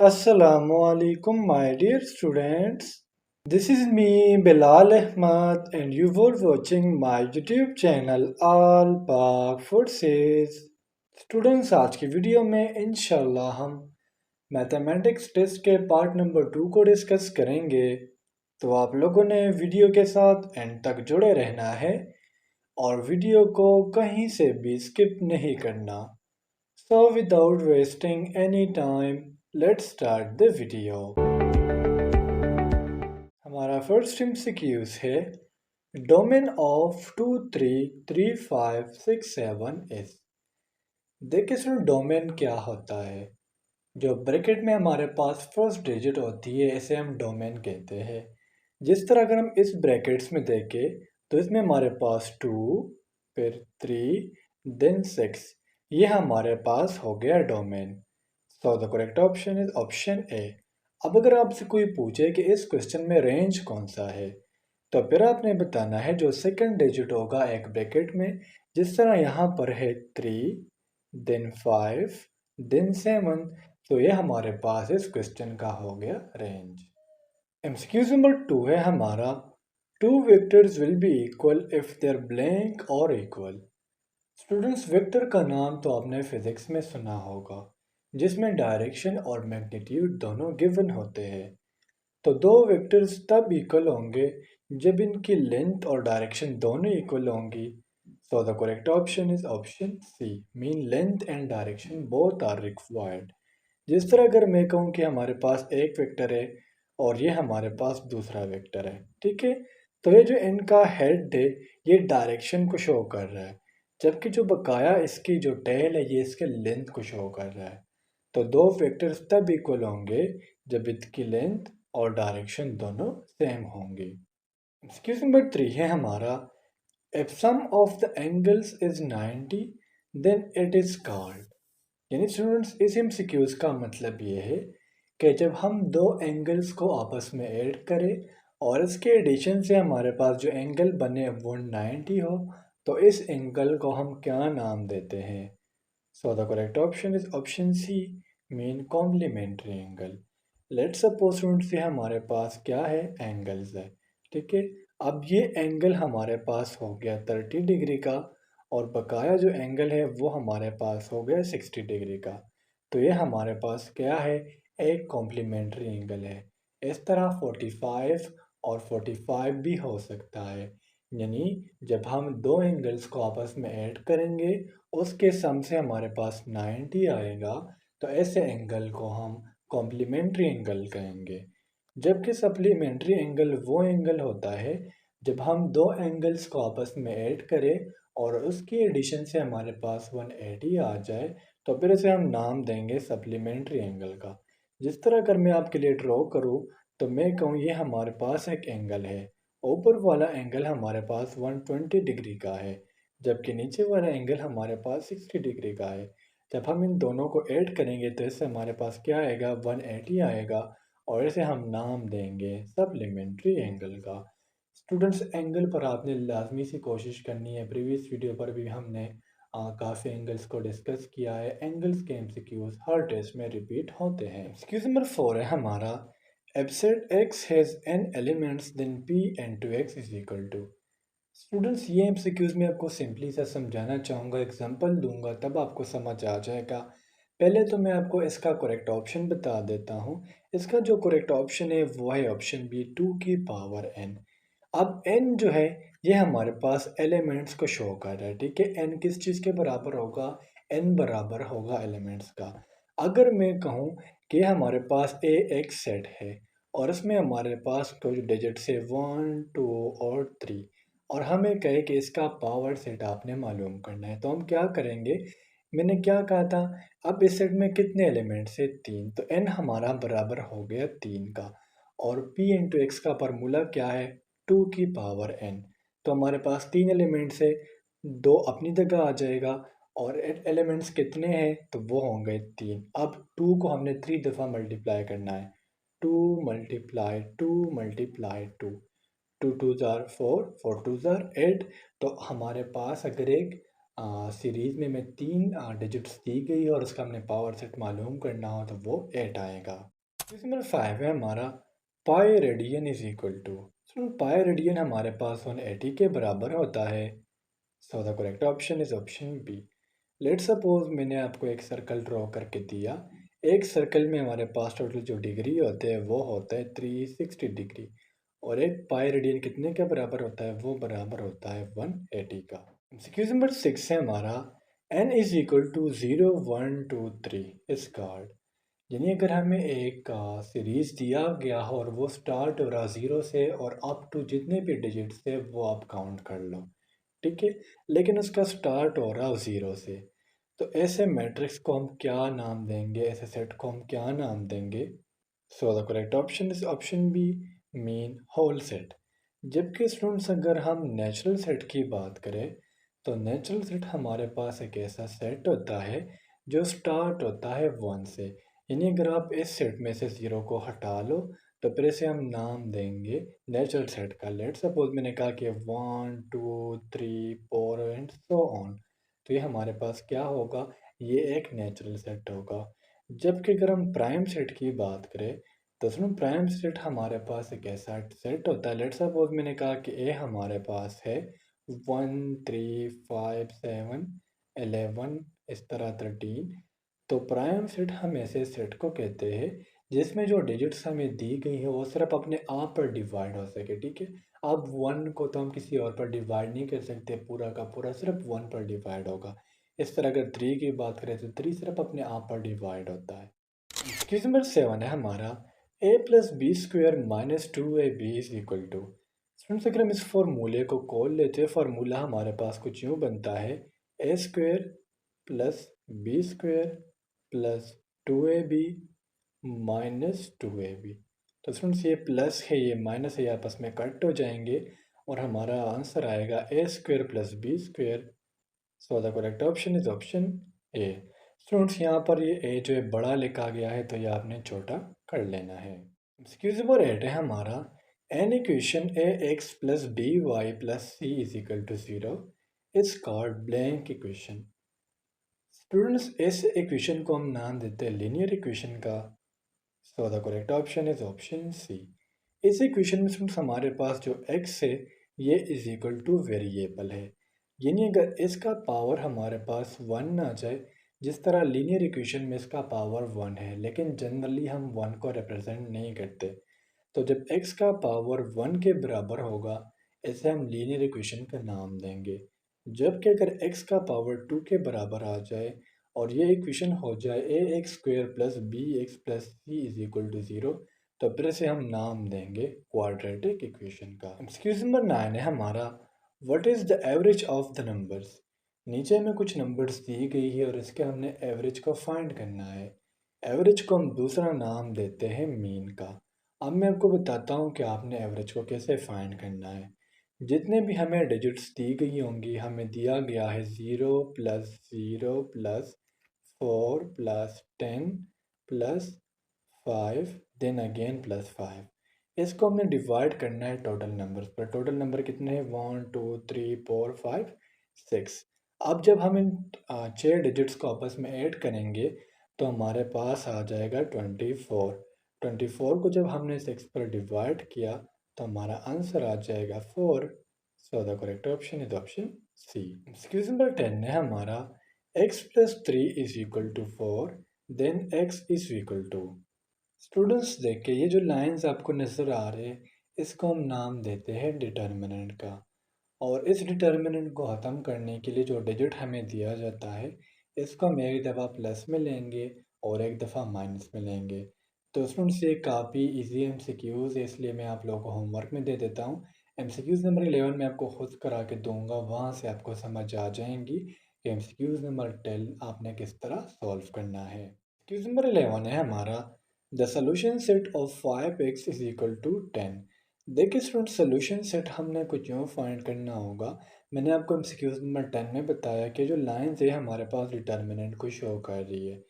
Assalamualaikum, my dear students. This is me, Bilal Ahmad, and you were watching my YouTube channel All Park Forces. Students, आज की video में इंशाल्लाह हम mathematics test के part number 2 को discuss करेंगे। तो आप लोगों ने वीडियो के साथ एंड तक जुड़े रहना है और वीडियो को कहीं से भी स्किप नहीं करना। So without wasting any time, let's start the video. हमारा फर्स्ट एमसीक्यूज है डोमेन ऑफ 2 3 3 5 6 7 इज। देखिए सुनो, डोमेन क्या होता है। जो ब्रैकेट में हमारे पास फर्स्ट डिजिट होती है इसे हम डोमेन कहते हैं। जिस तरह अगर हम इस ब्रैकेट्स में देखें तो इसमें हमारे पास 2 फिर 3 देन 6, ये हमारे पास हो गया domain. So the correct option is option ए। अब अगर आपसे कोई पूछे कि इस क्वेश्चन में रेंज कौन सा है तो फिर आपने बताना है जो सेकंड डिजिट होगा एक ब्रैकेट में। जिस तरह यहाँ पर है 3 देन 5 देन 7, तो ये हमारे पास इस क्वेश्चन का हो गया रेंज। एमसीक्यूज नंबर 2 है हमारा two vectors will be equal if their blank are equal. Students, vector का नाम तो आपने फिजिक्स में सुना होगा जिसमें डायरेक्शन और मैग्नीट्यूड दोनों गिवन होते हैं। तो दो वेक्टर्स तब इक्वल होंगे जब इनकी लेंथ और डायरेक्शन दोनों इक्वल होंगी। So the correct option is option C, mean length and direction both are required. जिस तरह अगर मैं कहूँ कि हमारे पास एक वेक्टर है और ये हमारे पास दूसरा वेक्टर है, ठीक है, तो ये जो इनका हेड है ये डायरेक्शन को शो कर रहा है, जबकि जो बकाया इसकी जो टेल है ये इसके लेंथ को शो कर रहा है। तो दो वेक्टर्स तब इक्वल होंगे जब इसकी लेंथ और डायरेक्शन दोनों सेम होंगे। एक्सक्यूज नंबर 3 है हमारा if sum of the angles is 90 then it is called. यानी स्टूडेंट्स, इस एमसीक्यूज का मतलब ये है कि जब हम दो एंगल्स को आपस में ऐड करें और इसके एडिशन से हमारे पास जो एंगल बने वो 90 हो तो इस एंगल को हम क्या नाम देते हैं। So the correct option is option C, mean complementary angle. Let's suppose students, ये हमारे पास क्या है, एंगल्स है, ठीक है। अब ये एंगल हमारे पास हो गया 30 डिग्री का और बकाया जो एंगल है वो हमारे पास हो गया 60 डिग्री का। तो ये हमारे पास क्या है, एक कॉम्प्लीमेंट्री एंगल है। इस तरह 45 और 45 भी हो सकता है। यानी जब हम दो एंगल्स को आपस में ऐड करेंगे उसके सम से हमारे पास 90 आएगा, तो ऐसे एंगल को हम कॉम्प्लीमेंट्री एंगल कहेंगे। जबकि सप्लीमेंट्री एंगल वो एंगल होता है जब हम दो एंगल्स को आपस में ऐड करें और उसकी एडिशन से हमारे पास 180 आ जाए, तो फिर इसे हम नाम देंगे सप्लीमेंट्री एंगल का। जिस तरह अगर मैं आपके लिए ड्रॉ करूँ तो मैं कहूँ ये हमारे पास एक एंगल है। ऊपर वाला एंगल हमारे पास 120 डिग्री का है, जबकि नीचे वाला एंगल हमारे पास 60 डिग्री का है। जब हम इन दोनों को ऐड करेंगे तो इससे हमारे पास क्या आएगा, 180 आएगा और इसे हम नाम देंगे सप्लीमेंट्री एंगल का। स्टूडेंट्स, एंगल पर आपने लाजमी सी कोशिश करनी है। प्रीवियस वीडियो पर भी हमने काफ़ी एंगल्स को डिस्कस किया है। एंगल्स के एमसीक्यूज हर टेस्ट में रिपीट होते हैं। एक्सक्यूज नंबर 4 है हमारा if set X has n elements then P n to X is equal to. Students, ये एमसीक्यूज में आपको सिंपली सा समझाना चाहूँगा, एग्जांपल दूंगा तब आपको समझ आ जाएगा। पहले तो मैं आपको इसका करेक्ट ऑप्शन बता देता हूँ। इसका जो करेक्ट ऑप्शन है वो है ऑप्शन बी, 2 की पावर n। अब n जो है ये हमारे पास एलिमेंट्स को शो कर रहा है, ठीक है। n किस चीज़ के बराबर होगा, n बराबर होगा एलिमेंट्स का। अगर मैं कहूँ कि हमारे पास ए एक सेट है और इसमें हमारे पास कुछ डिजिट्स है 1 2 और 3, और हमें कहे कि इसका पावर सेट आपने मालूम करना है, तो हम क्या करेंगे, मैंने क्या कहा था, अब इस सेट में कितने एलिमेंट्स है, 3, तो n हमारा बराबर हो गया 3 का। और p इंटू एक्स का फार्मूला क्या है, 2 की पावर n। तो हमारे पास 3 एलिमेंट्स है, 2 अपनी जगह आ जाएगा और एलिमेंट्स कितने हैं, तो वो होंगे 3। अब 2 को हमने 3 दफ़ा मल्टीप्लाई करना है, 2 मल्टीप्लाई 2 मल्टीप्लाई 2, 2 2 ज़ार 4, 4 2 ज़ार 8। तो हमारे पास अगर एक सीरीज़ में हमें 3 डिजिट्स दी गई है और उसका हमने पावर सेट मालूम करना हो तो वो 8 आएगा। क्वेश्चन नंबर 5 है हमारा pi radian is equal to. Pi radian हमारे पास 180 के बराबर होता है। So the correct option is option B. Let suppose मैंने आपको एक सर्कल ड्रॉ करके दिया। एक सर्कल में हमारे पास टोटल जो डिग्री होते हैं वो होता है 360 डिग्री, और एक पाई रेडियन कितने के बराबर होता है, वो बराबर होता है 180 का। क्वेश्चन नंबर 6 है हमारा n इज इक्वल टू 0 1 2 3 इस कार्ड। यानी अगर हमें एक सीरीज दिया गया हो और वो स्टार्ट हो रहा ज़ीरो से और अप टू जितने भी डिजिट्स थे वो आप काउंट कर लो, ठीक है। लेकिन उसका स्टार्ट हो रहा ज़ीरो से, तो ऐसे मैट्रिक्स को हम क्या नाम देंगे, ऐसे सेट को हम क्या नाम देंगे। So the correct option is option B, mean whole set. जबकि स्टूडेंट्स अगर हम नेचुरल सेट की बात करें तो नेचुरल सेट हमारे पास एक ऐसा सेट होता है जो स्टार्ट होता है वन से। यानी अगर आप इस सेट में से ज़ीरो को हटा लो तो फिर इसे हम नाम देंगे नेचुरल सेट का। लेट सपोज मैंने कहा कि 1 2 3 4 एंड सो ऑन, तो ये हमारे पास क्या होगा, ये एक नेचुरल सेट होगा। जबकि अगर हम प्राइम सेट की बात करें तो सुनो, प्राइम सेट हमारे पास एक ऐसा सेट होता है। लेट्स सपोज मैंने कहा कि ए हमारे पास है 1 3 5 7 11, इस तरह 13। तो प्राइम सेट हम ऐसे सेट को कहते हैं जिसमें जो डिजिट्स हमें दी गई है वो सिर्फ अपने आप पर डिवाइड हो सके, ठीक है। अब वन को तो हम किसी और पर डिवाइड नहीं कर सकते, पूरा का पूरा सिर्फ वन पर डिवाइड होगा। इस तरह अगर थ्री की बात करें तो थ्री सिर्फ अपने आप पर डिवाइड होता है। क्वेश्चन नंबर 7 है हमारा A plus B square minus 2ab is equal to. Students अगर हम इस फॉर्मूले को खोल लेते हैं, फार्मूला हमारे पास कुछ यूँ बनता है A square plus B square plus 2ab minus 2ab। तो स्टूडेंट्स ये प्लस है ये माइनस है, ये आपस में कट हो जाएंगे और हमारा आंसर आएगा A square plus B square. So the correct option is option A. Students यहाँ पर ये ए जो है बड़ा लिखा गया है तो ये आपने छोटा कर लेना है। एक्सक्यूज नंबर 8 है हमारा an equation A X plus B Y plus C is equal to 0 is called blank equation. Students इस इक्वेशन को हम नाम देते हैं लीनियर इक्वेशन का। So the correct option is option C. इस इक्वेशन में स्टूडेंट्स हमारे पास जो x है ये इज इक्वल टू वेरिएबल है। यानी अगर इसका पावर हमारे पास वन आ जाए, जिस तरह लीनियर इक्वेशन में इसका पावर वन है लेकिन जनरली हम वन को रिप्रेजेंट नहीं करते, तो जब x का पावर वन के बराबर होगा इसे हम लीनियर इक्वेशन का नाम देंगे। जबकि अगर x का पावर टू के बराबर आ जाए और ये इक्वेशन हो जाए A X square plus B X plus C is equal to 0, तो फिर से हम नाम देंगे क्वाड्रेटिक इक्वेशन का। एक्सक्यूज नंबर 9 है हमारा what is the average of the numbers. नीचे में कुछ नंबर्स दी गई है और इसके हमने एवरेज को फाइंड करना है। एवरेज को हम दूसरा नाम देते हैं मीन का। अब मैं आपको बताता हूँ कि आपने एवरेज को कैसे फाइंड करना है। जितने भी हमें डिजिट्स दी गई होंगी, हमें दिया गया है 0 + 0 + 4 + 10 + 5 देन अगेन +5। इसको हमने डिवाइड करना है टोटल नंबर्स पर। टोटल नंबर कितने हैं 1 2 3 4 5 6। अब जब हम इन 6 डिजिट्स को आपस में ऐड करेंगे तो हमारे पास आ जाएगा 24। 24 को जब हमने 6 पर डिवाइड किया तो हमारा आंसर आ जाएगा 4। So the correct option is option C. MCQs number 10 है हमारा x + 3 is equal to 4 then x is equal to. Students देखिए ये जो लाइंस आपको नज़र आ रहे हैं इसको हम नाम देते हैं डिटर्मिनेंट का। और इस डिटर्मिनेंट को ख़त्म करने के लिए जो डिजिट हमें दिया जाता है इसको हम एक दफ़ा प्लस में लेंगे और एक दफ़ा माइनस में लेंगे। तो स्टूडेंट्स ये काफ़ी इजी एमसीक्यूज़ है, इसलिए मैं आप लोगों को होमवर्क में दे देता हूँ। एमसीक्यूज़ नंबर 11 मैं आपको खुद करा के दूंगा, वहाँ से आपको समझ आ जाएंगी कि एमसीक्यूज़ नंबर 10 आपने किस तरह सॉल्व करना है। एमसीक्यूज़ नंबर 11 है हमारा the solution set of 5x is equal to 10। देखिए स्टूडेंट सोल्यूशन सेट हमने कुछ यूँ फाइंड करना होगा। मैंने आपको एमसीक्यूज नंबर 10 में बताया कि जो लाइंस है हमारे पास डिटर्मिनेंट को शो कर रही है।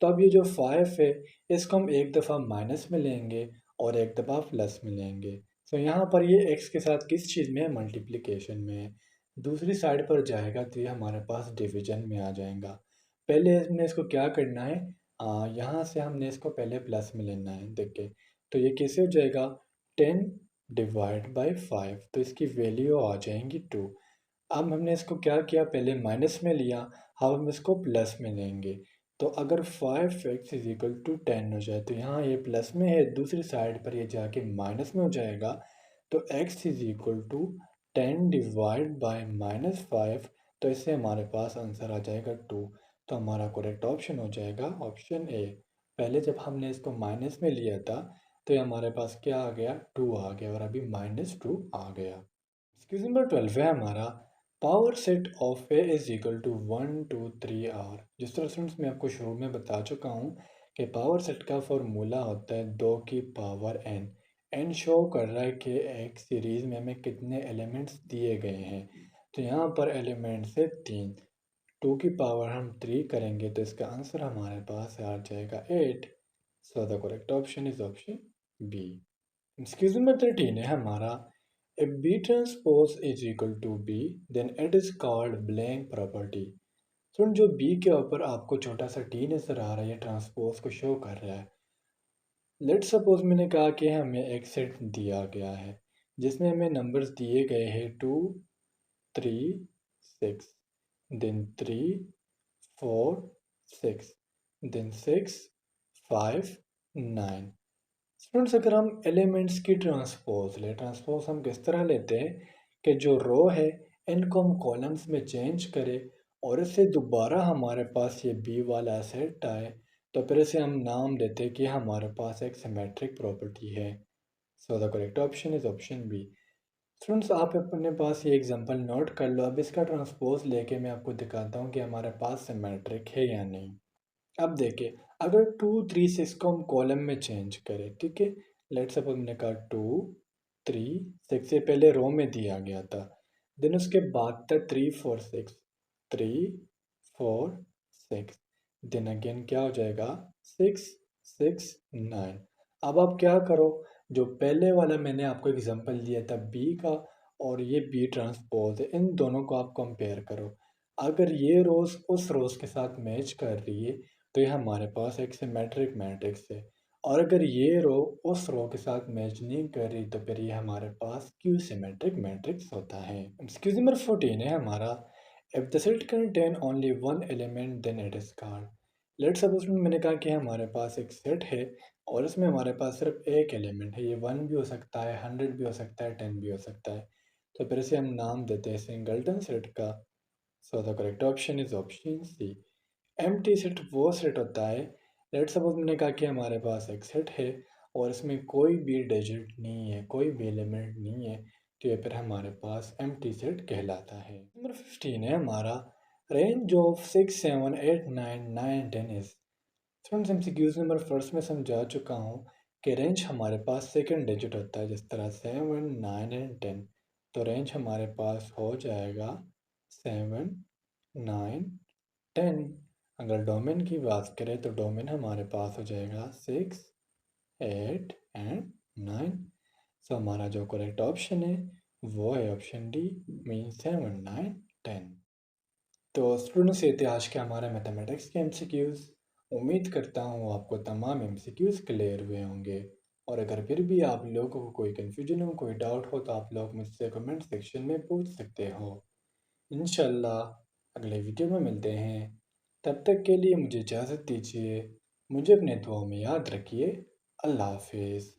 तो अब ये जो 5 है इसको हम एक दफ़ा माइनस में लेंगे और एक दफ़ा प्लस में लेंगे। तो यहाँ पर ये x के साथ किस चीज़ में है, मल्टीप्लिकेशन में है। दूसरी साइड पर जाएगा तो ये हमारे पास डिवीजन में आ जाएगा। पहले हमने इसको क्या करना है, यहाँ से हमने इसको पहले प्लस में लेना है। देखिए तो ये कैसे हो जाएगा, 10 डिवाइड बाई 5, तो इसकी वैल्यू आ जाएंगी 2। अब हमने इसको क्या किया, पहले माइनस में लिया, अब हम इसको प्लस में लेंगे। तो अगर 5x इज इक्वल टू 10 हो जाए तो यहाँ ये प्लस में है, दूसरी साइड पर ये जाके माइनस में हो जाएगा। तो x is equal to 10 divide by -5, तो इससे हमारे पास आंसर आ जाएगा 2। तो हमारा करेक्ट ऑप्शन हो जाएगा ऑप्शन ए। पहले जब हमने इसको माइनस में लिया था तो ये हमारे पास क्या आ गया, 2 आ गया, और अभी -2 आ गया। क्वेश्चन नंबर 12 है हमारा, power set of A is equal to 1 2 3 are. जिस तरह स्टूडेंट्स मैं आपको शुरू में बता चुका हूँ कि पावर सेट का फॉर्मूला होता है 2 की पावर n। n शो कर रहा है कि एक सीरीज़ में हमें कितने एलिमेंट्स दिए गए हैं। तो यहाँ पर एलिमेंट्स है 3, 2 की पावर हम 3 करेंगे तो इसका आंसर हमारे पास आ जाएगा 8। So the correct option is option B. MCQs number 13 है हमारा, if B transpose is equal to B, then it is called blank property। सुन, जो B के ऊपर आपको छोटा सा T नज़र आ रहा है, ये ट्रांसपोज को शो कर रहा है। लेट सपोज मैंने कहा कि हमें एक सेट दिया गया है जिसमें हमें नंबर्स दिए गए हैं 2 3 6, देन 3 4 6, देन 6 5 9। स्टूडेंट्स अगर हम एलिमेंट्स की ट्रांसपोज ले, ट्रांसपोज हम किस तरह लेते हैं कि जो रो है इनको हम कॉलम्स में चेंज करें और इससे दोबारा हमारे पास ये बी वाला सेट आए, तो फिर इसे हम नाम देते हैं कि हमारे पास एक सिमेट्रिक प्रॉपर्टी है। So the correct option is option B. Students आप अपने पास ये एग्जांपल नोट कर लो, अब इसका ट्रांसपोज लेके मैं आपको दिखाता हूँ कि हमारे पास सिमेट्रिक है या नहीं। अब देखिए, अगर 2 3 6 को हम कॉलम में चेंज करें, ठीक है, लेट्स सपोज मैंने कहा 2 3 6 से पहले रो में दिया गया था, देन उसके बाद था 3 4 6, 3 4 6, देन अगेन क्या हो जाएगा 6 6 9। अब आप क्या करो, जो पहले वाला मैंने आपको एग्जांपल दिया था बी का और ये बी ट्रांसपोज है, इन दोनों को आप कंपेयर करो। अगर ये रोज उस रोज के साथ मैच कर रही है तो ये हमारे पास एक सिमेट्रिक मैट्रिक्स है, और अगर ये रो उस रो के साथ मैच नहीं कर रही तो फिर ये हमारे पास क्यू सिमेट्रिक मैट्रिक्स होता है। एक्सक्यूज नंबर 14 है हमारा, if the set contain only one element then it is called. Let suppose मैंने कहा कि हमारे पास एक सेट है और इसमें हमारे पास सिर्फ एक एलिमेंट है, ये 1 भी हो सकता है, 100 भी हो सकता है, 10 भी हो सकता है, तो फिर इसे हम नाम देते हैं सिंगलटन सेट का। So the correct option is option C. Empty set वो सेट होता है, लेट सपोज मैंने कहा कि हमारे पास एक सेट है और इसमें कोई भी डिजिट नहीं है, कोई भी एलिमेंट नहीं है, तो ये फिर हमारे पास एम्प्टी सेट कहलाता है। नंबर 15 है हमारा, range of 6 7 8 9 9 10 is. Students MCQs number first में समझा चुका हूँ कि रेंज हमारे पास सेकंड डिजिट होता है, जिस तरह 7 9 एंड 10, तो रेंज हमारे पास हो जाएगा 7 9 10। अगर डोमेन की बात करें तो डोमेन हमारे पास हो जाएगा 6 8 एंड 9। सो हमारा जो करेक्ट ऑप्शन है वो है ऑप्शन डी, मीन 7 9 10। तो स्टूडेंट्स ये थे आज के हमारे मैथमेटिक्स के एमसीक्यूज़। उम्मीद करता हूँ आपको तमाम एमसीक्यूज़ क्लियर हुए होंगे, और अगर फिर भी आप लोगों को कोई कन्फ्यूजन हो, कोई डाउट हो, तो आप लोग मुझसे कमेंट सेक्शन में पूछ सकते हो। इंशाल्लाह अगले वीडियो में मिलते हैं, तब तक के लिए मुझे इजाज़त दीजिए। मुझे अपने दुआओं में याद रखिए। अल्लाह हाफिज़।